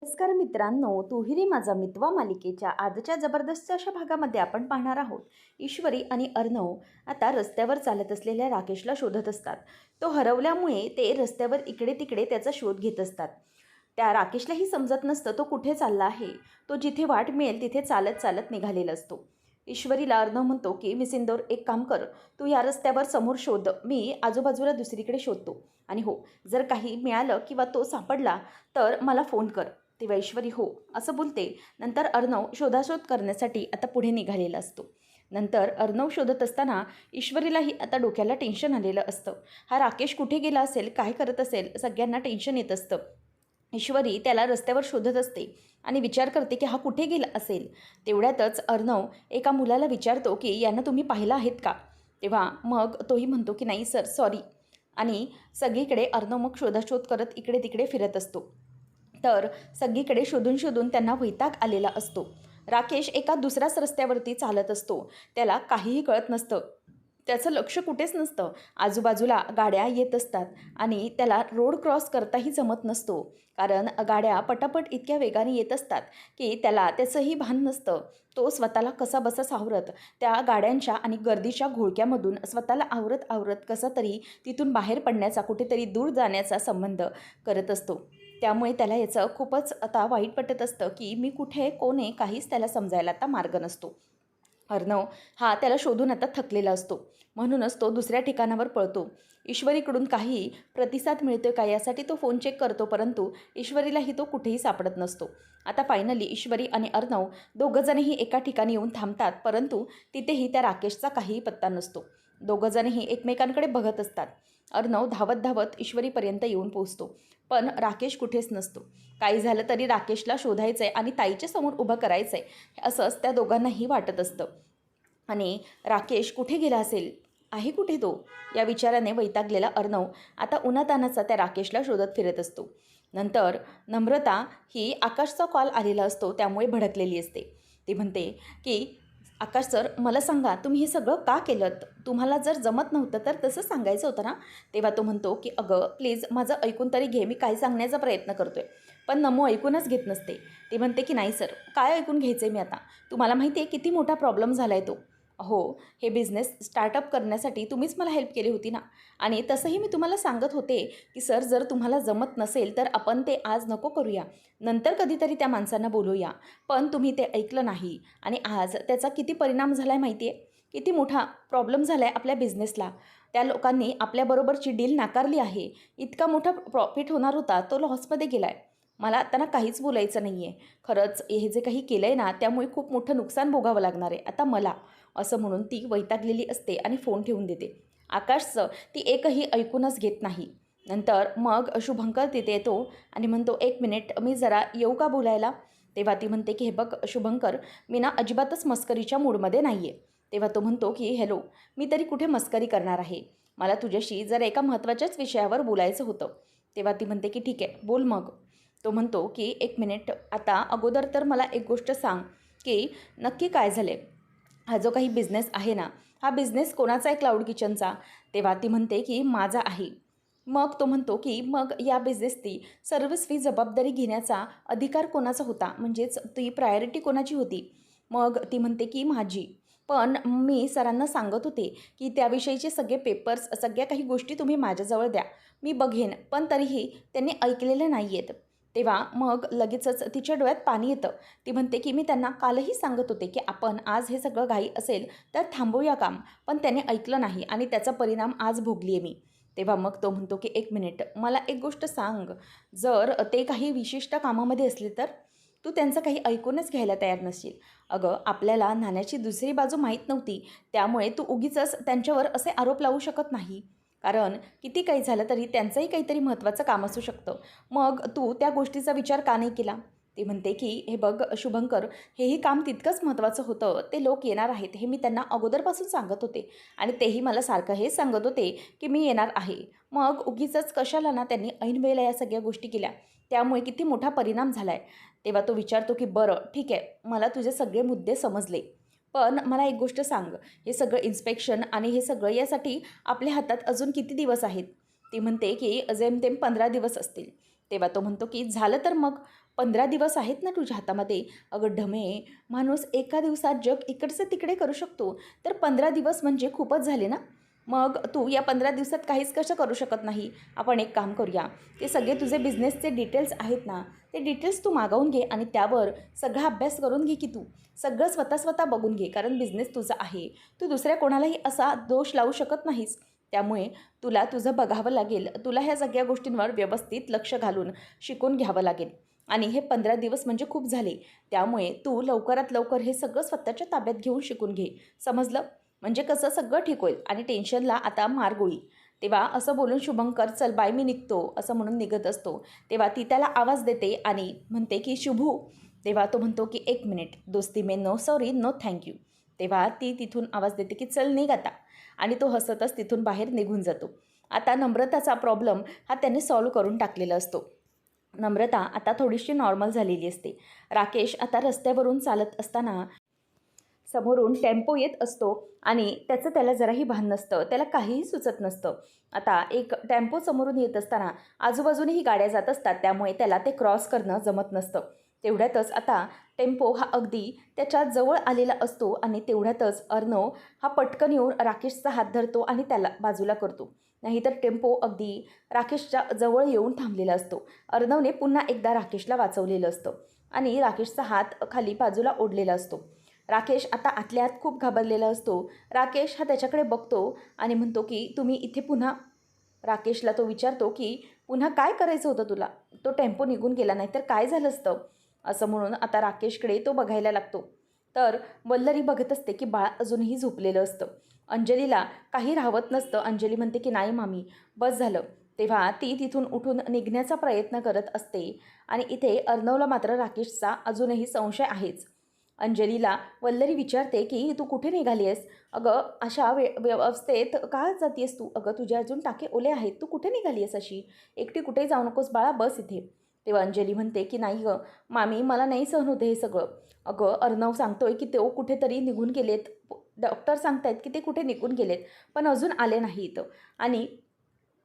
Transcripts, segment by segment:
नमस्कार मित्रांनो, तुहिरी माझा मितवा मालिकेच्या आजच्या जबरदस्त अशा भागामध्ये आपण पाहणार आहोत. ईश्वरी आणि अर्णव आता रस्त्यावर चालत असलेल्या राकेशला शोधत असतात. तो हरवल्यामुळे ते रस्त्यावर इकडे तिकडे त्याचा शोध घेत असतात. त्या राकेशलाही समजत नसतं तो कुठे चालला आहे. तो जिथे वाट मिळेल तिथे चालत चालत निघालेला असतो. ईश्वरीला अर्णव म्हणतो की मी सिंदूर एक काम कर, तू या रस्त्यावर समोर शोध, मी आजूबाजूला दुसरीकडे शोधतो. आणि हो, जर काही मिळालं किंवा तो सापडला तर मला फोन कर. तेव्हा ईश्वरी हो असं बोलते. नंतर अर्णव शोधाशोध करण्यासाठी आता पुढे निघालेला असतो. नंतर अर्णव शोधत असताना ईश्वरीलाही आता डोक्याला टेन्शन आलेलं असतं. हा राकेश कुठे गेला असेल, काय करत असेल, सगळ्यांना टेन्शन येत असतं. ईश्वरी त्याला रस्त्यावर शोधत असते आणि विचार करते की हा कुठे गेला असेल. तेवढ्यातच अर्णव एका मुलाला विचारतो की यांना तुम्ही पाहिलं आहेत का. तेव्हा मग तोही म्हणतो की नाही सर, सॉरी. आणि सगळीकडे अर्णव मग शोधाशोध करत इकडे तिकडे फिरत असतो. तर सगळीकडे शोधून शोधून त्यांना वैताग आलेला असतो. राकेश एका दुसऱ्याच रस्त्यावरती चालत असतो. त्याला काहीही कळत नसतं. त्याचं लक्ष कुठेच नसतं. आजूबाजूला गाड्या येत असतात आणि त्याला रोड क्रॉस करताही जमत नसतो. कारण गाड्या पटापट इतक्या वेगाने येत असतात की त्याला त्याचंही भान नसतं. तो स्वतःला कसाबसा सावरत त्या गाड्यांच्या आणि गर्दीच्या घोळक्यामधून स्वतःला आवरत आवरत कसा तरी तिथून बाहेर पडण्याचा, कुठेतरी दूर जाण्याचा संबंध करत असतो. त्यामुळे त्याला याचं खूपच आता वाईट वाटत असतं की मी कुठे कोण आहे काहीच त्याला समजायला आता मार्ग नसतो. अर्णव हा त्याला शोधून आता थकलेला असतो. म्हणूनच तो दुसऱ्या ठिकाणावर पळतो. ईश्वरीकडून काही प्रतिसाद मिळतोय का यासाठी तो फोन चेक करतो, परंतु ईश्वरीलाही तो कुठेही सापडत नसतो. आता फायनली ईश्वरी आणि अर्णव दोघंजणही एका ठिकाणी येऊन थांबतात, परंतु तिथेही त्या राकेशचा काहीही पत्ता नसतो. दोघंजणही एकमेकांकडे बघत असतात. अर्णव धावत धावत ईश्वरीपर्यंत येऊन पोहोचतो, पण राकेश कुठेच नसतो. काही झालं तरी राकेशला शोधायचं आहे आणि ताईच्या समोर उभं करायचं आहे असंच त्या दोघांनाही वाटत असतं. आणि राकेश कुठे गेला असेल, आहे कुठे तो, या विचाराने वैतागलेला अर्णव आता उन्हातानाचा त्या राकेशला शोधत फिरत असतो. नंतर नम्रता ही आकाशचा कॉल आलेला असतो, त्यामुळे भडकलेली असते. ती म्हणते की आकाश सर, मला सांगा तुम्ही हे सगळं का केलं. तुम्हाला जर जमत नव्हतं तर तसं सांगायचं होतं ना. तेव्हा तो म्हणतो की अगं प्लीज माझं ऐकून तरी घे, मी काय सांगण्याचा प्रयत्न करतोय. पण नमो ऐकूनच घेत नसते. ती म्हणते की नाही सर, काय ऐकून घ्यायचं आहे मी आता. तुम्हाला माहिती आहे किती मोठा प्रॉब्लेम झाला आहे तो. हो, हे बिझनेस स्टार्टअप करण्यासाठी तुम्हीच मला हेल्प केली होती ना. आणि तसंही मी तुम्हाला सांगत होते की सर, जर तुम्हाला जमत नसेल तर आपण ते आज नको करूया, नंतर कधीतरी त्या माणसांना बोलूया. पण तुम्ही ते ऐकलं नाही आणि आज त्याचा किती परिणाम झाला आहे माहिती आहे. किती मोठा प्रॉब्लेम झाला आहे आपल्या बिझनेसला. त्या लोकांनी आपल्याबरोबरची डील नाकारली आहे. इतका मोठा प्रॉफिट होणार होता तो लॉसमध्ये गेला आहे. मला आता काहीच बोलायचं नाही आहे. खरंच हे जे काही केलं आहे ना, त्यामुळे खूप मोठं नुकसान भोगावं लागणार आहे आता मला, असं म्हणून ती वैतागलेली असते आणि फोन ठेवून देते. आकाशचं ती एकही ऐकूनच घेत नाही. नंतर मग शुभंकर तिथे येतो आणि म्हणतो, एक मिनिट मी जरा येऊ का बोलायला. तेव्हा ती म्हणते की हे बघ शुभंकर, मी ना अजिबातच मस्करीच्या मूडमध्ये नाही आहे. तेव्हा तो म्हणतो की हॅलो, मी तरी कुठे मस्करी करणार आहे, मला तुझ्याशी जरा एका महत्त्वाच्याच विषयावर बोलायचं होतं. तेव्हा ती म्हणते की ठीक आहे बोल मग. तो म्हणतो की एक मिनिट, आता अगोदर तर मला एक गोष्ट सांग की नक्की काय झाले. हा जो काही बिझनेस आहे ना, हा बिझनेस कोणाचा आहे क्लाउड किचनचा. तेव्हा ती म्हणते की माझा आहे. मग तो म्हणतो की मग या बिझनेसची सर्वस्वी जबाबदारी घेण्याचा अधिकार कोणाचा होता, म्हणजेच ती प्रायोरिटी कोणाची होती. मग ती म्हणते की माझी. पण मी सरांना सांगत होते की त्याविषयीचे सगळे पेपर्स, सगळ्या काही गोष्टी तुम्ही माझ्याजवळ द्या, मी बघेन. पण तरीही त्यांनी ऐकलेले नाही आहेत. तेव्हा मग लगेचच तिच्या डोळ्यात पाणी येतं. ती म्हणते की मी त्यांना कालही सांगत होते की आपण आज हे सगळं घाई असेल तर थांबवूया काम, पण त्याने ऐकलं नाही आणि त्याचा परिणाम आज भोगली आहे मी. तेव्हा मग तो म्हणतो की एक मिनिट, मला एक गोष्ट सांग, जर ते काही विशिष्ट कामामध्ये असले तर तू त्यांचं काही ऐकूनच घ्यायला तयार नसशील. अगं आपल्याला नाण्याची दुसरी बाजू माहीत नव्हती, त्यामुळे तू उगीचच त्यांच्यावर असे आरोप लावू शकत नाही. कारण किती काही झालं तरी त्यांचंही काहीतरी महत्त्वाचं काम असू शकतं. मग तू त्या गोष्टीचा विचार का नाही केला. ती म्हणते की हे बघ शुभंकर, हेही काम तितकंच महत्त्वाचं होतं. ते लोक येणार आहेत हे मी त्यांना अगोदरपासून सांगत होते आणि तेही मला सारखं हेच सांगत होते की मी येणार आहे. मग उगीचच कशाला ना त्यांनी ऐनवेळेला या सगळ्या गोष्टी केल्या, त्यामुळे किती मोठा परिणाम झाला आहे. तेव्हा तो विचारतो की बरं ठीक आहे, मला तुझे सगळे मुद्दे समजले. पण मला एक गोष्ट सांग, हे सगळं इन्स्पेक्शन आणि हे सगळं यासाठी आपल्या हातात अजून किती दिवस आहेत. ती म्हणते की जेमतेम 15 दिवस असतील. तेव्हा तो म्हणतो की झालं तर मग 15 दिवस आहेत ना तुझ्या हातामध्ये. अगं ढमे, माणूस एका दिवसात जग इकडचं तिकडे करू शकतो. तर 15 दिवस म्हणजे खूपच झाले ना. मग तू या 15 दिवसात काहीच कसं करू शकत नाही? आपण एक काम करूया, ते सगळे तुझे बिझनेसचे डिटेल्स आहेत ना, ते डिटेल्स तू मागवून घे आणि त्यावर सगळा अभ्यास करून घे की तू. सगळं स्वतः बघून घे. कारण बिझनेस तुझा आहे. तू दुसऱ्या कोणालाही असा दोष लावू शकत नाहीस. त्यामुळे तुला तुझं बघावं लागेल. तुला ह्या सगळ्या गोष्टींवर व्यवस्थित लक्ष घालून शिकून घ्यावं लागेल. आणि हे 15 दिवस म्हणजे खूप झाले. त्यामुळे तू लवकरात लवकर हे सगळं स्वतःच्या ताब्यात घेऊन शिकून घे. समजलं? म्हणजे कसं सगळं ठीक होईल आणि टेन्शनला आता मार गोळी. तेव्हा असं बोलून शुभंकर चल बाय मी निघतो असं म्हणून निघत असतो. तेव्हा ती त्याला आवाज देते आणि म्हणते की शुभू. तेव्हा तो म्हणतो की एक मिनिट, दोस्ती में नो सॉरी नो थँक्यू. तेव्हा ती तिथून आवाज देते की चल निघ आता. आणि तो हसतच तिथून बाहेर निघून जातो. आता नम्रताचा प्रॉब्लेम हा त्याने सॉल्व्ह करून टाकलेला असतो. नम्रता आता थोडीशी नॉर्मल झालेली असते. राकेश आता रस्त्यावरून चालत असताना समोरून टेम्पो येत असतो आणि त्याचं त्याला जराही भान नसतं. त्याला काहीही सुचत नसतं. आता एक टेम्पो समोरून येत असताना आजूबाजूनेही गाड्या जात असतात. त्यामुळे त्याला ते क्रॉस करणं जमत नसतं. तेवढ्यातच आता टेम्पो हा अगदी त्याच्या जवळ आलेला असतो आणि तेवढ्यातच अर्णव हा पटकन येऊन राकेशचा हात धरतो आणि त्याला बाजूला करतो. नाहीतर टेम्पो अगदी राकेशच्या जवळ येऊन थांबलेला असतो. अर्णवने पुन्हा एकदा राकेशला वाचवलेलं असतं आणि राकेशचा हात खाली बाजूला ओढलेला असतो. राकेश आता आतल्या आत खूप घाबरलेला असतो. राकेश हा त्याच्याकडे बघतो आणि म्हणतो की तुम्ही इथे पुन्हा. राकेशला तो विचारतो की पुन्हा काय करायचं होतं तुला? तो टेम्पो निघून गेला नाही तर काय झालं असतं? असं म्हणून आता राकेशकडे तो बघायला लागतो. तर वल्लरी बघत असते की बाळ अजूनही झोपलेलं असतं. अंजलीला काही राहवत नसतं. अंजली म्हणते की नाही मामी, बस झालं. तेव्हा ती तिथून उठून निघण्याचा प्रयत्न करत असते आणि इथे अर्णवला मात्र राकेशचा अजूनही संशय आहेच. अंजलीला वल्लरी विचारते की तू कुठे निघाली आहेस? अगं अशा व्यवस्थेत का जातीयस तू? अगं तुझे अजून टाके ओले आहेत. तू कुठे निघाली आहेस अशी? एकटी कुठेही जाऊ नकोस बाळा, बस इथे. तेव्हा अंजली म्हणते की नाही गं मामी, मला नाही सहन होते हे सगळं. अगं अर्णव सांगतोय की तो कुठेतरी निघून गेलेत. डॉक्टर सांगतायत की ते कुठे निघून गेलेत पण अजून आले नाहीत. आणि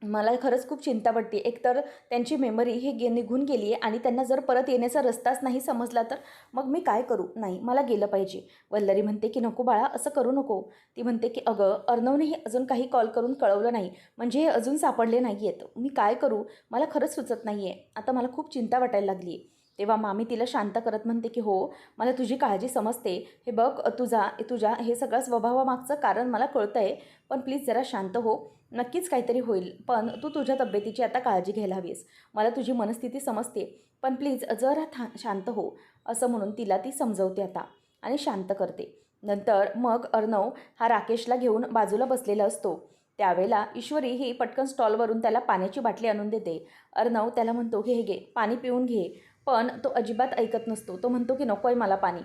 मला खरंच खूप चिंता वाटते. एकतर त्यांची मेमरी ही निघून गेली आहे आणि त्यांना जर परत येण्याचा रस्ताच नाही समजला तर मग मी काय करू? नाही, मला गेलं पाहिजे. वल्लरी म्हणते की नको बाळा, असं करू नको. ती म्हणते की अगं अर्णवनेही अजून काही कॉल करून कळवलं नाही, म्हणजे हे अजून सापडले नाही आहेत. मी काय करू? मला खरंच सुचत नाही आहे. आता मला खूप चिंता वाटायला लागली आहे. तेव्हा मामी तिला शांत करत म्हणते की हो, मला तुझी काळजी समजते. हे बघ तुझ्या हे सगळं स्वभावामागचं कारण मला कळतं आहे. पण प्लीज जरा शांत हो. नक्कीच काहीतरी होईल. पण तू तुझ्या तब्येतीची आता काळजी घ्यायला हवीस. मला तुझी मनस्थिती समजते. पण प्लीज जरा शांत हो. असं म्हणून तिला ती समजवते आता आणि शांत करते. नंतर मग अर्णव हा राकेशला घेऊन बाजूला बसलेला असतो. त्यावेळेला ईश्वरी ही पटकन स्टॉलवरून त्याला पाण्याची बाटली आणून देते. अर्णव त्याला म्हणतो की हे घे, पाणी पिऊन घे. पण तो अजिबात ऐकत नसतो. तो म्हणतो की नको आहे मला पाणी.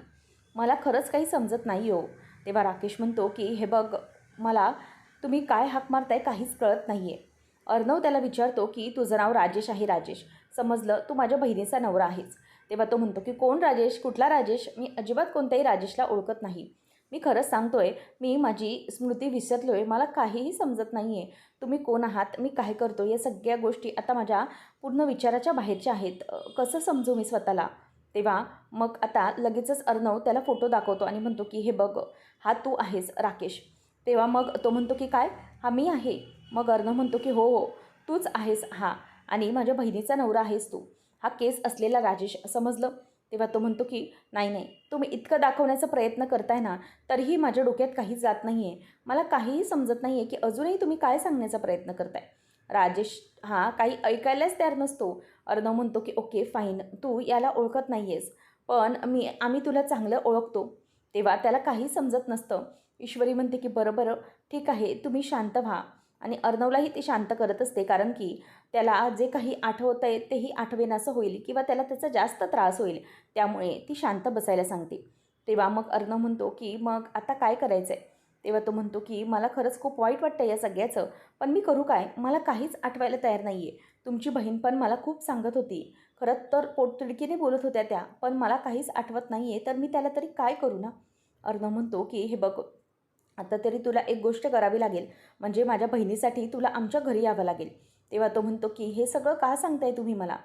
मला खरंच काही समजत नाही हो. तेव्हा राकेश म्हणतो की हे बघ, मला तुम्ही काय हाक मारताय काहीच कळत नाही आहे. अर्णव त्याला विचारतो की तुझं नाव राजेश आहे राजेश. समजलं, तू माझ्या बहिणीचा नवरा आहेस. तेव्हा तो म्हणतो की कोण राजेश? कुठला राजेश? मी अजिबात कोणत्याही राजेशला ओळखत नाही. मी खरंच सांगतोय, मी माझी स्मृती विसरलो आहे. मला काहीही समजत नाही आहे. तुम्ही कोण आहात? मी काय करतो? या सगळ्या गोष्टी आता माझ्या पूर्ण विचाराच्या बाहेरच्या आहेत. कसं समजू मी स्वतःला? तेव्हा मग आता लगेचच अर्णव त्याला फोटो दाखवतो आणि म्हणतो की हे बघ, हा तू आहेस राकेश. तेव्हा मग तो म्हणतो की काय? हा मी आहे. मग अर्णव म्हणतो की हो हो, तूच आहेस हा, आणि माझ्या बहिणीचा नवरा आहेस तू. हा केस असलेला राजेश, समजलं? तेव्हा तो म्हणतो की नाही नाही, तुम्ही इतकं दाखवण्याचा प्रयत्न करताय ना, तरीही माझ्या डोक्यात काहीच जात नाही आहे. मला काहीही समजत नाही आहे की अजूनही तुम्ही काय सांगण्याचा प्रयत्न करताय. राजेश हा काही ऐकायलाच तयार नसतो. अर्णव म्हणतो की ओके फाईन, तू याला ओळखत नाही आहेस, पण आम्ही तुला चांगलं ओळखतो. तेव्हा त्याला काही समजत नसतं. ईश्वरी म्हणते की बरं बरं ठीक आहे, तुम्ही शांत व्हा. आणि अर्णवलाही ती शांत करत असते, कारण की त्याला जे काही आठवतं आहे तेही आठवेनासं होईल किंवा त्याला त्याचा जास्त त्रास होईल. त्यामुळे ती शांत बसायला सांगते. तेव्हा मग अर्णव म्हणतो की मग आता काय करायचं आहे? तेव्हा तो म्हणतो की मला खरंच खूप वाईट वाटतं या सगळ्याचं, पण मी करू काय? मला काहीच आठवायला तयार नाही आहे. तुमची बहीण पण मला खूप सांगत होती. खरंच तर पोटतिडकीने बोलत होत्या त्या, पण मला काहीच आठवत नाही आहे, तर मी त्याला तरी काय करू ना? अर्णव म्हणतो की हे बघ, आता तरी तुला एक गोष्ट करावी लागेल, म्हणजे माझ्या बहिणीसाठी तुला आमच्या घरी यावं लागेल. तेव्हा तो म्हणतो की हे सगळं का सांगताय तुम्ही मला?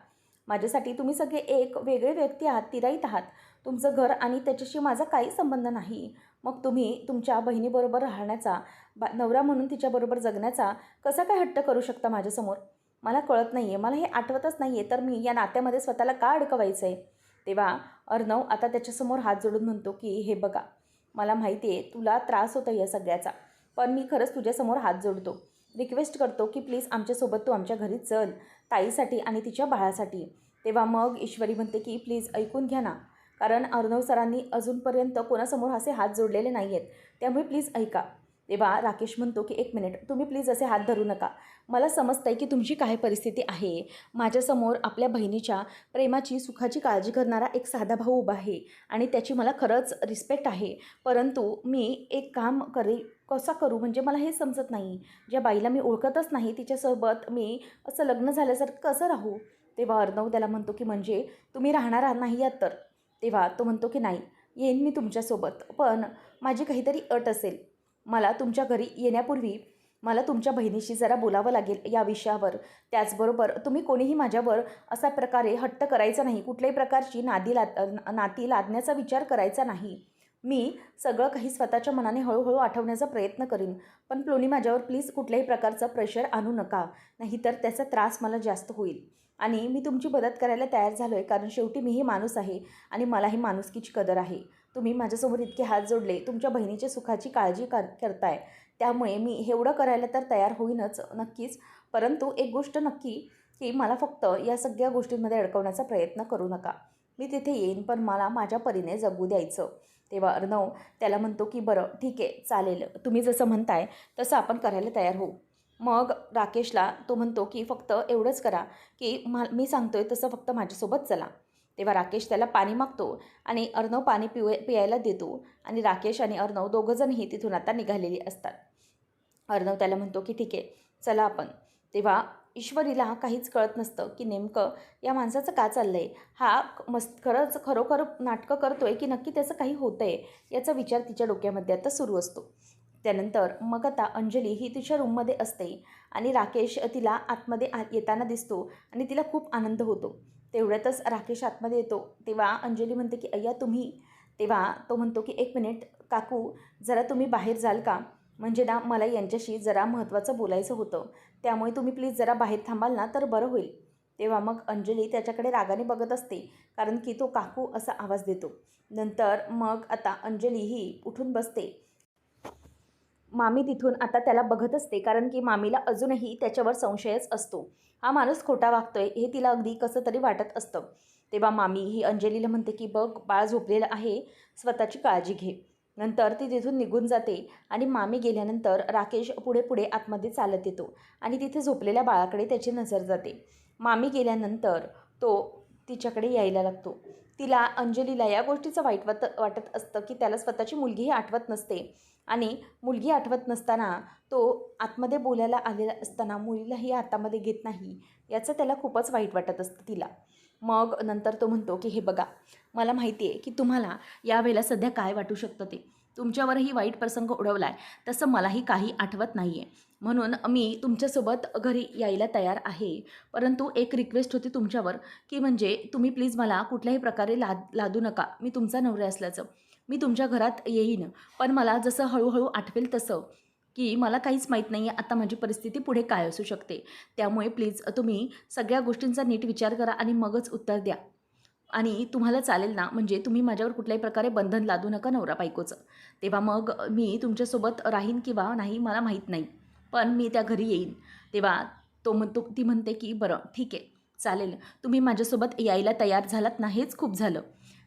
माझ्यासाठी तुम्ही सगळे एक वेगळे व्यक्ती आहात, तिराईत आहात. तुमचं घर आणि त्याच्याशी माझा काही संबंध नाही. मग तुम्ही तुमच्या बहिणीबरोबर राहण्याचा, नवरा म्हणून तिच्याबरोबर जगण्याचा कसा काय हट्ट करू शकता माझ्यासमोर? मला कळत नाही आहे. मला हे आठवतच नाही आहे, तर मी या नात्यामध्ये स्वतःला का अडकवायचं आहे? तेव्हा अर्णव आता त्याच्यासमोर हात जोडून म्हणतो की हे बघा, मला माहिती आहे तुला त्रास होतो या सगळ्याचा, पण मी खरंच तुझ्यासमोर हात जोडतो. रिक्वेस्ट करतो की प्लीज आमच्यासोबत तू आमच्या घरी चल, ताईसाठी आणि तिच्या बाळासाठी. तेव्हा मग ईश्वरी म्हणते की प्लीज ऐकून घ्या ना, कारण अर्णव सरांनी अजूनपर्यंत कोणासमोर असे हात जोडलेले नाही आहेत, त्यामुळे प्लीज ऐका. तेव्हा राकेश म्हणतो की एक मिनिट, तुम्ही प्लीज असे हात धरू नका. मला समजतं आहे की तुमची काय परिस्थिती आहे. माझ्यासमोर आपल्या बहिणीच्या प्रेमाची, सुखाची काळजी करणारा एक साधा भाऊ उभा आहे आणि त्याची मला खरंच रिस्पेक्ट आहे. परंतु मी एक काम कसा करू म्हणजे मला हे समजत नाही. ज्या बाईला मी ओळखतच नाही तिच्यासोबत मी असं लग्न झाल्यासारखं कसं राहू? तेव्हा अर्णव त्याला म्हणतो की म्हणजे तुम्ही राहणार नाही आहात तर? तेव्हा तो म्हणतो की नाही, येईन मी तुमच्यासोबत, पण माझी काहीतरी अट असेल. मला तुमच्या घरी येण्यापूर्वी मला तुमच्या बहिणीशी जरा बोलावं लागेल या विषयावर. त्याचबरोबर तुम्ही कोणीही माझ्यावर अशा प्रकारे हट्ट करायचा नाही, कुठल्याही प्रकारची नाती लादण्याचा विचार करायचा नाही. मी सगळं काही स्वतःच्या मनाने हळूहळू आठवण्याचा प्रयत्न करीन, पण प्लोनी माझ्यावर प्लीज कुठल्याही प्रकारचं प्रेशर आणू नका, नाहीतर त्याचा त्रास मला जास्त होईल. आणि मी तुमची मदत करायला तयार झालो आहे, कारण शेवटी मीही माणूस आहे आणि मलाही माणुसकीची कदर आहे. तुम्ही माझ्यासमोर इतके हात जोडले, तुमच्या बहिणीच्या सुखाची काळजी करताय, त्यामुळे मी एवढं करायला तर तयार होईनच नक्कीच. परंतु एक गोष्ट नक्की, की मला फक्त या सगळ्या गोष्टींमध्ये अडकवण्याचा प्रयत्न करू नका. मी तिथे येईन, पण मला माझ्या परीने जगू द्यायचं. तेव्हा अर्णव त्याला म्हणतो की बरं ठीक आहे, चालेल, तुम्ही जसं म्हणताय तसं आपण करायला तयार होऊ. मग राकेशला तो म्हणतो की फक्त एवढंच करा की मी सांगतोय तसं फक्त माझ्यासोबत चला. तेव्हा राकेश त्याला पाणी मागतो आणि अर्णव पाणी पियायला देतो आणि राकेश आणि अर्णव दोघंजणही तिथून आता निघालेली असतात. अर्णव त्याला म्हणतो की ठीक आहे, चला आपण. तेव्हा ईश्वरीला काहीच कळत नसतं की नेमकं या माणसाचं का चाललं आहे. हा खरंच खरोखर नाटकं करतो आहे की नक्की त्याचं काही होतं आहे, याचा विचार तिच्या डोक्यामध्ये आता सुरू असतो. त्यानंतर मग आता अंजली ही तिच्या रूममध्ये असते आणि राकेश तिला आतमध्ये येताना दिसतो आणि तिला खूप आनंद होतो. तेवढ्यातच राकेश आतमध्ये येतो. तेव्हा अंजली म्हणते की अय्या तुम्ही. तेव्हा तो म्हणतो की एक मिनिट काकू, जरा तुम्ही बाहेर जाल का? म्हणजे ना मला यांच्याशी जरा महत्त्वाचं बोलायचं होतं, त्यामुळे तुम्ही प्लीज जरा बाहेर थांबाल ना तर बरं होईल. तेव्हा मग अंजली त्याच्याकडे रागाने बघत असते, कारण की तो काकू असा आवाज देतो. नंतर मग आता अंजली ही उठून बसते. मामी तिथून आता त्याला बघत असते, कारण की मामीला अजूनही त्याच्यावर संशयच असतो. हा माणूस खोटा वागतोय हे तिला अगदी कसं तरी वाटत असतं. तेव्हा मामी ही अंजलीला म्हणते की बघ, बाळ झोपलेलं आहे, स्वतःची काळजी घे. नंतर ती तिथून निघून जाते आणि मामी गेल्यानंतर राकेश पुढे पुढे आतमध्ये चालत येतो आणि तिथे झोपलेल्या बाळाकडे त्याची नजर जाते. मामी गेल्यानंतर तो तिच्याकडे यायला लागतो. तिला अंजलीला या गोष्टीचं वाटत असतं की त्याला स्वतःची मुलगीही आठवत नसते आणि मुलगी आठवत नसताना तो आतमध्ये बोलायला आलेला असताना मुलीलाही हातामध्ये घेत नाही, याचं त्याला खूपच वाईट वाटत असतं तिला. मग नंतर तो म्हणतो की हे बघा, मला माहिती आहे की तुम्हाला यावेळेला सध्या काय वाटू शकतं ते. तुमच्यावरही वाईट प्रसंग ओढवला आहे, तसं मलाही काही आठवत नाही आहे. म्हणून मी तुमच्यासोबत घरी यायला तयार आहे. परंतु एक रिक्वेस्ट होती तुमच्यावर, की म्हणजे तुम्ही प्लीज मला कुठल्याही प्रकारे लादू नका. मी तुमचा नवरा असल्याचं. मी तुमच्या घरात येईन, पण मला जसं हळूहळू आठवेल तसं, की मला काहीच माहीत नाही आहे आता माझी परिस्थिती पुढे काय असू शकते. त्यामुळे प्लीज तुम्ही सगळ्या गोष्टींचा नीट विचार करा आणि मगच उत्तर द्या. आणि तुम्हाला चालेल ना, म्हणजे तुम्ही माझ्यावर कुठल्याही प्रकारे बंधन लादू नका नवरा बायकोचं. तेव्हा मग मी तुमच्यासोबत राहीन किंवा नाही मला माहीत नाही, पण मी त्या घरी येईन. तेव्हा ती म्हणते की बरं ठीक आहे, चालेल, तुम्ही माझ्यासोबत यायला तयार झालात ना, हेच खूप झालं.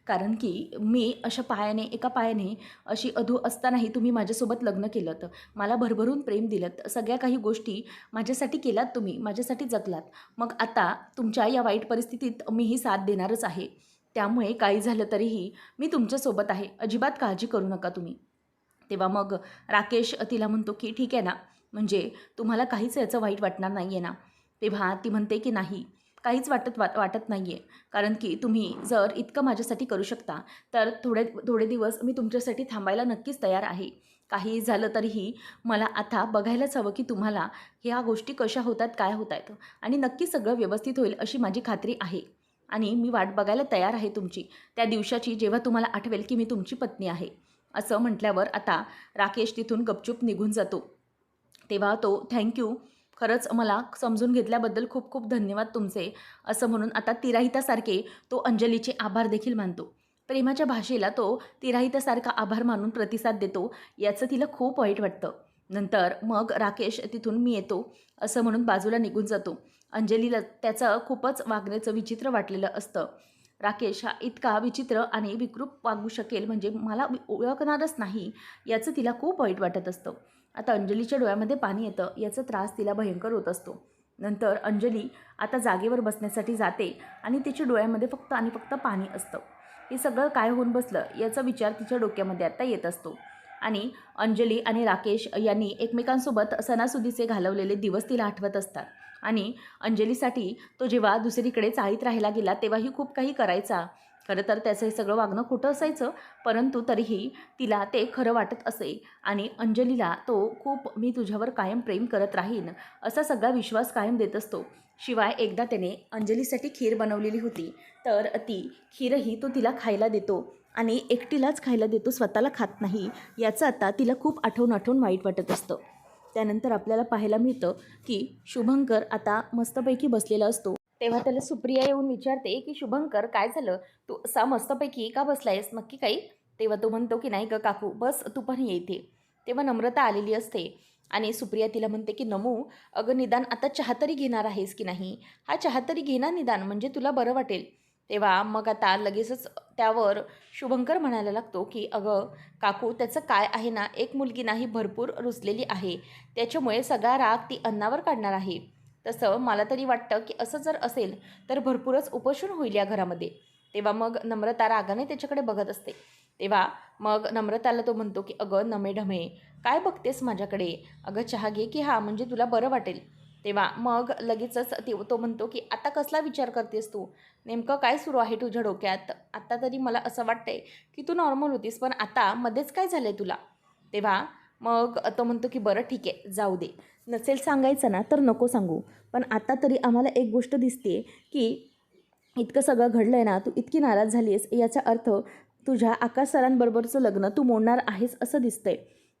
कारण की मी एका पायाने अशी अधू असतानाही तुम्ही माझ्यासोबत लग्न केलं, तर मला भरभरून प्रेम दिलं, सगळ्या काही गोष्टी माझ्यासाठी केलात, तुम्ही माझ्यासाठी जगलात. मग आता तुमच्या या वाईट परिस्थितीत मीही साथ देणारच आहे. त्यामुळे काही झालं तरीही मी तुमच्यासोबत आहे, अजिबात काळजी करू नका तुम्ही. तेव्हा मग राकेश तिला म्हणतो की ठीक आहे ना, म्हणजे तुम्हाला काहीच याचं वाईट वाटणार नाही आहे ना? तेव्हा ती म्हणते की नाही, काहीच वाटत नाही आहे, कारण की तुम्ही जर इतकं माझ्यासाठी करू शकता तर थोडे दिवस मी तुमच्यासाठी थांबायला नक्कीच तयार आहे. काही झालं तरीही मला आता बघायलाच हवं की तुम्हाला ह्या गोष्टी कशा होतात, काय होत आहेत, आणि नक्की सगळं व्यवस्थित होईल अशी माझी खात्री आहे. आणि मी वाट बघायला तयार आहे तुमची, त्या दिवसाची जेव्हा तुम्हाला आठवेल की मी तुमची पत्नी आहे. असं म्हटल्यावर आता राकेश तिथून गपचूप निघून जातो. तेव्हा तो थँक्यू, खरंच मला समजून घेतल्याबद्दल खूप खूप धन्यवाद तुमचे, असं म्हणून आता तिराहितासारखे तो अंजलीचे आभार देखील मानतो. प्रेमाच्या भाषेला तो तिराहितासारखा आभार मानून प्रतिसाद देतो. याचं तिला खूप वाईट वाटतं. नंतर मग राकेश तिथून मी येतो असं म्हणून बाजूला निघून जातो. अंजलीला त्याचं खूपच वागण्याचं विचित्र वाटलेलं असतं. राकेश हा इतका विचित्र आणि विकृप वागू शकेल म्हणजे मला ओळखणारच नाही, याचं तिला खूप वाईट वाटत असतं. आता अंजलीच्या डोळ्यामध्ये पाणी येतं. याचा त्रास तिला भयंकर होत असतो. नंतर अंजली आता जागेवर बसण्यासाठी जाते आणि तिच्या डोळ्यामध्ये फक्त आणि फक्त पाणी असतं. हे सगळं काय होऊन बसलं याचा विचार तिच्या डोक्यामध्ये आता येत असतो. आणि अंजली आणि राकेश यांनी एकमेकांसोबत सणासुदीचे घालवलेले दिवस तिला आठवत असतात. आणि अंजलीसाठी तो जेव्हा दुसरीकडे चाळीत राहायला गेला तेव्हाही खूप काही करायचा. खरं तर त्याचं हे सगळं वागणं खोटं असायचं, परंतु तरीही तिला ते खरं वाटत असे. आणि अंजलीला तो खूप मी तुझ्यावर कायम प्रेम करत राहीन असा सगळा विश्वास कायम देत असतो. शिवाय एकदा त्याने अंजलीसाठी खीर बनवलेली होती, तर ती खीरही तो तिला खायला देतो आणि एकटीलाच खायला देतो, स्वतःला खात नाही. याचं आता तिला खूप आठवून आठवून वाईट वाटत असतं. त्यानंतर आपल्याला पाहायला मिळतं की शुभंकर आता मस्तपैकी बसलेला असतो. तेव्हा त्याला सुप्रिया येऊन विचारते की शुभंकर काय झालं, तू असा मस्तपैकी का बसलायस, नक्की काही? तेव्हा तो म्हणतो की नाही ग काकू, बस तू पण ये इथे. तेव्हा नम्रता आलेली असते आणि सुप्रिया तिला म्हणते की नमू, अगं निदान आता चहा तरी घेणार आहेस की नाही? हा चहा तरी घे ना निदान, म्हणजे तुला बरं वाटेल. तेव्हा मग आता लगेचच त्यावर शुभंकर म्हणायला लागतो की अगं काकू, त्याचं काय आहे ना, एक मुलगी नाही भरपूर रुसलेली आहे, त्याच्यामुळे सगळा राग ती अन्नावर काढणार आहे. तसं मला तरी वाटतं की असं जर असेल तर भरपूरच उपोषण होईल या घरामध्ये. तेव्हा मग नम्रता रागाने त्याच्याकडे बघत असते. तेव्हा मग नम्रताला तो म्हणतो की अगं नमे ढमे, काय बघतेस माझ्याकडे, अगं चहा घे की हा, म्हणजे तुला बरं वाटेल. तेव्हा मग लगेचच तो म्हणतो की आता कसला विचार करतेस तू, नेमकं काय सुरू आहे तुझ्या डोक्यात? आत्ता तरी मला असं वाटतंय की तू नॉर्मल होतीस, पण आता मध्येच काय झालं आहे तुला? तेव्हा मग तो म्हणतो की बरं ठीक आहे, जाऊ दे, नसेल सांगायचं ना तर नको सांगू, पण आता तरी आम्हाला एक गोष्ट दिसते की इतकं सगळं घडलं आहे ना, तू इतकी नाराज झाली आहेस, याचा अर्थ तुझ्या आकाश सरांबरोबरचं लग्न तू मोडणार आहेस असं दिसतंय.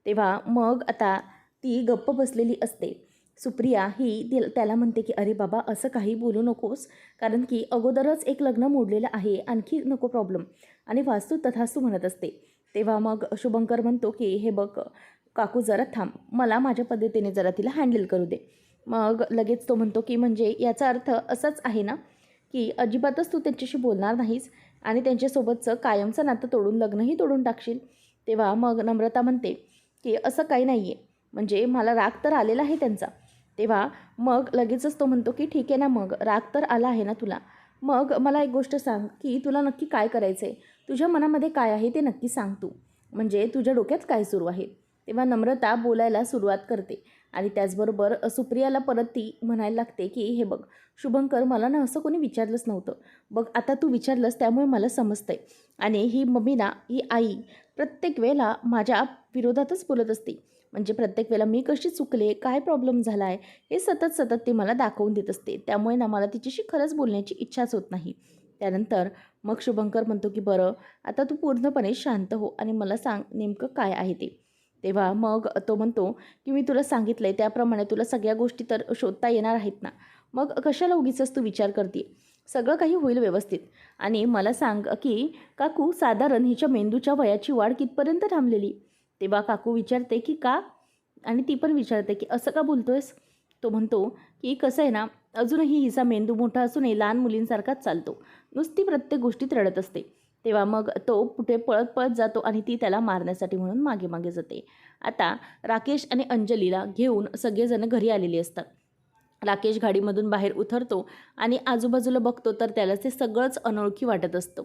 तेव्हा मग आता ती गप्प बसलेली असते. सुप्रिया ही त्याला म्हणते की अरे बाबा, असं काही बोलू नकोस, कारण की अगोदरच एक लग्न मोडलेलं आहे, आणखी नको प्रॉब्लेम, आणि वास्तू तथास्तू म्हणत असते. तेव्हा मग शुभंकर म्हणतो की हे बघ काकू, जरा थांब, मला माझ्या पद्धतीने जरा तिला हँडल करू दे. मग लगेच तो म्हणतो की म्हणजे याचा अर्थ असाच आहे ना की अजिबातच तू त्यांच्याशी बोलणार नाहीस आणि त्यांच्यासोबतचं कायमचं नातं तोडून लग्नही तोडून टाकशील. तेव्हा मग नम्रता म्हणते की असं काही नाही आहे, म्हणजे मला राग तर आलेला आहे त्यांचा. तेव्हा मग लगेचच तो म्हणतो की ठीक आहे ना, मग राग तर आला आहे ना तुला, मग मला एक गोष्ट सांग की तुला नक्की काय करायचं आहे, तुझ्या मनामध्ये काय आहे ते नक्की सांग तू, म्हणजे तुझ्या डोक्यात काय सुरू आहे. तेव्हा नम्रता बोलायला सुरुवात करते आणि त्याचबरोबर सुप्रियाला परत ती म्हणायला लागते की हे बघ शुभंकर, मला ना असं कोणी विचारलंच नव्हतं, बघ आता तू विचारलंस त्यामुळे मला समजतंय. आणि ही मम्मी ना, ही आई प्रत्येक वेळेला माझ्या विरोधातच बोलत असते, म्हणजे प्रत्येक वेळेला मी कशी चुकले, काय प्रॉब्लेम झाला आहे, हे सतत सतत ती मला दाखवून देत असते, त्यामुळे ना मला तिच्याशी खरंच बोलण्याची इच्छाच होत नाही. त्यानंतर मग शुभंकर म्हणतो की बरं, आता तू पूर्णपणे शांत हो आणि मला सांग नेमकं काय आहे ते. तेव्हा मग तो म्हणतो की मी तुला सांगितलं आहे त्याप्रमाणे तुला सगळ्या गोष्टी तर शोधता येणार आहेत ना, मग कशाला उगीचच तू विचार करते, सगळं काही होईल व्यवस्थित. आणि मला सांग की काकू, साधारण हिच्या मेंदूच्या वयाची वाढ कितपर्यंत थांबलेली? तेव्हा काकू विचारते की का, आणि ती पण विचारते की असं का बोलतोयस? तो म्हणतो की कसं आहे ना, अजूनही हिचा मेंदू मोठा असूनही लहान मुलींसारखाच चालतो, नुसती प्रत्येक गोष्टीत रडत असते. तेव्हा मग तो पुढे पळत पळत जातो आणि ती त्याला मारण्यासाठी म्हणून मागे मागे जाते. आता राकेश आणि अंजलीला घेऊन सगळेजण घरी आलेली असतात. राकेश गाडीमधून बाहेर उतरतो आणि आजूबाजूला बघतो तर त्याला ते सगळंच अनोळखी वाटत असतं.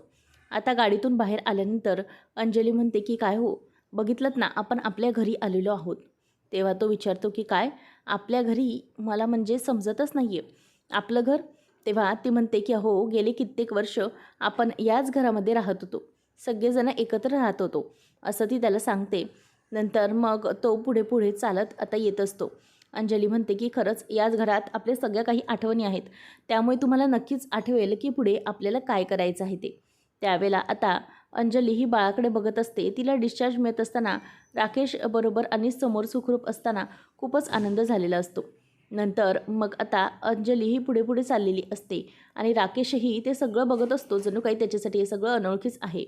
आता गाडीतून बाहेर आल्यानंतर अंजली म्हणते की काय हो, बघितलंत ना, आपण आपल्या घरी आलेलो आहोत. तेव्हा तो विचारतो की काय आपल्या घरी, मला म्हणजे समजतच नाही आहे, आपलं घर? तेव्हा ती म्हणते की अहो, गेले कित्येक वर्ष आपण याच घरामध्ये राहत होतो, सगळेजण एकत्र राहत होतो, असं ती त्याला सांगते. नंतर मग तो पुढे पुढे चालत आता येत असतो अंजली म्हणते की खरंच याच घरात आपल्या सगळ्या काही आठवणी आहेत, त्यामुळे तुम्हाला नक्कीच आठवेल की पुढे आपल्याला काय करायचं आहे ते. त्यावेळेला आता अंजली ही बाळाकडे बघत असते. तिला डिस्चार्ज मिळत असताना राकेश बरोबर आणि समोर सुखरूप असताना खूपच आनंद झालेला असतो. नंतर मग आता अंजली ही पुढे पुढे चाललेली असते आणि राकेशही ते सगळं बघत असतो, जणू काही त्याच्यासाठी हे सगळं अनोळखीच आहे.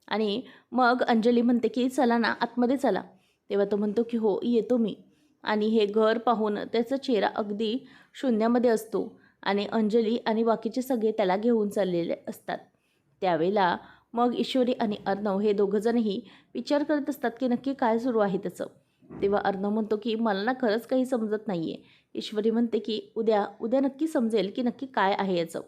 आणि मग अंजली म्हणते की चला ना आतमध्ये चला. तेव्हा तो म्हणतो की हो येतो मी. आणि हे घर पाहून त्याचा चेहरा अगदी शून्यामध्ये असतो आणि अंजली आणि बाकीचे सगळे त्याला घेऊन चाललेले असतात. त्यावेळेला मग ईश्वरी आणि अर्णव हे दोघंजणही विचार करत असतात की नक्की काय सुरू आहे त्याचं. तेव्हा अर्णव म्हणतो की मला ना खरंच काही समजत नाही आहे. ईश्वरी म्हणते की उद्या उद्या नक्की समजेल की नक्की काय आहे याचं.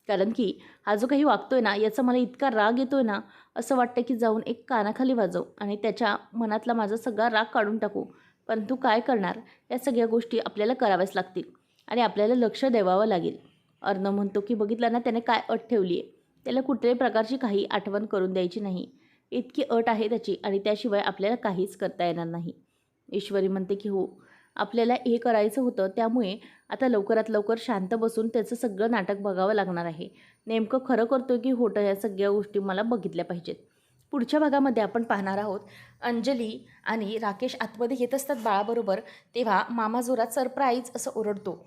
कारण की हा जो काही वागतोय ना याचा मला इतका राग येतोय ना, असं वाटतं की जाऊन एक कानाखाली वाजव आणि त्याच्या मनातला माझा सगळा राग काढून टाकू. परंतु काय करणार, या सगळ्या गोष्टी आपल्याला कराव्याच लागतील आणि आपल्याला लक्ष द्यावं लागेल. अर्णव म्हणतो की बघितलं ना त्याने काय अट ठेवली आहे. त्याला कुठल्याही प्रकारची काही आठवण करून द्यायची नाही. इतकी अट आहे त्याची आणि त्याशिवाय आपल्याला काहीच करता येणार नाही. ईश्वरी म्हणते की हो, आपल्याला हे करायचं होतं, त्यामुळे आता लवकरात लवकर शांत बसून त्याचं सगळं नाटक बघावं लागणार आहे. नेमकं खरं करतोय की खोटं, या सगळ्या गोष्टी मला बघितल्या पाहिजेत. पुढच्या भागामध्ये आपण पाहणार आहोत अंजली आणि राकेश आतमध्ये येत असतात बाळाबरोबर. तेव्हा मामा जोरात सरप्राईज असं ओरडतो.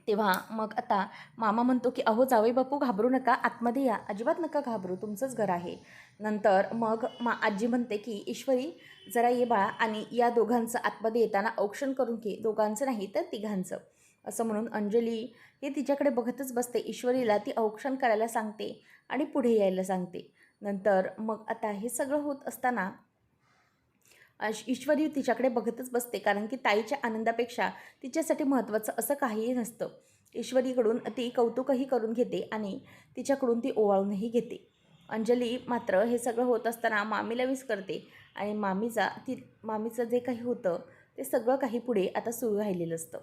तेव्हा मग आता मामा म्हणतो की अहो जावई बापू घाबरू नका, आतमध्ये या, अजिबात नका घाबरू, तुमचंच घर आहे. नंतर मग आजी म्हणते की ईश्वरी जरा ये बाळा आणि या दोघांचं आतमध्ये येताना औक्षण करून घे, दोघांचं नाही तर तिघांचं. असं म्हणून अंजली हे तिच्याकडे बघतच बसते. ईश्वरीला ती औक्षण करायला सांगते आणि पुढे यायला सांगते. नंतर मग आता हे सगळं होत असताना ईश्वरी तिच्याकडे बघतच बसते, कारण की ताईच्या आनंदापेक्षा तिच्यासाठी महत्त्वाचं असं काहीही नसतं. ईश्वरीकडून ती कौतुकही करून घेते आणि तिच्याकडून ती ओवाळूनही घेते. अंजली मात्र हे सगळं होत असताना मामीला विश करते आणि मामीचं जे काही होतं ते सगळं काही पुढे आता सुरू राहिलेलं असतं.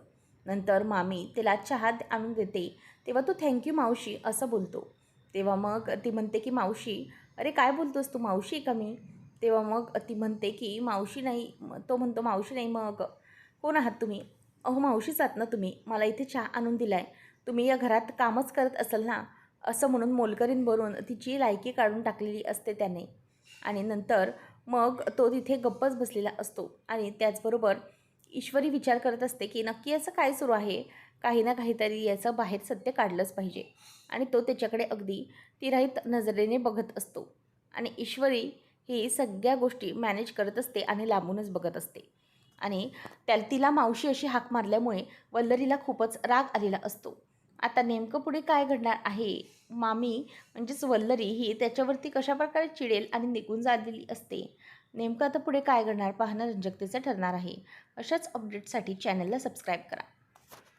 नंतर मामी तिला चहा आणून देते. तेव्हा तो थँक्यू मावशी असं बोलतो. तेव्हा मग ती म्हणते की मावशी, अरे काय बोलतोस तू, मावशी का मी? तेव्हा मग ती म्हणते की मावशी नाही. तो म्हणतो मावशी नाही मग कोण आहात तुम्ही? अहो मावशीच आहात ना तुम्ही, मला इथे चहा आणून दिला आहे. तुम्ही या घरात कामच करत असाल ना, असं म्हणून मोलकरीण बनवून तिची लायकी काढून टाकलेली असते त्याने. आणि नंतर मग तो तिथे गप्पच बसलेला असतो आणि त्याचबरोबर ईश्वरी विचार करत असते की नक्की असं काय सुरू आहे. काही ना काहीतरी याचं बाहेर सत्य काढलंच पाहिजे. आणि तो त्याच्याकडे अगदी तिराहित नजरेने बघत असतो आणि ईश्वरी ही सगळ्या गोष्टी मॅनेज करत असते आणि लांबूनच बघत असते. आणि तिला मावशी अशी हाक मारल्यामुळे वल्लरीला खूपच राग आलेला असतो. आता नेमकं पुढे काय घडणार आहे, मामी म्हणजेच वल्लरी ही त्याच्यावरती कशाप्रकारे चिडेल आणि निघून झालेली असते. नेमकं आता पुढे काय घडणार पाहणं रंजकतेचं ठरणार आहे. अशाच अपडेट्ससाठी चॅनलला सबस्क्राईब करा.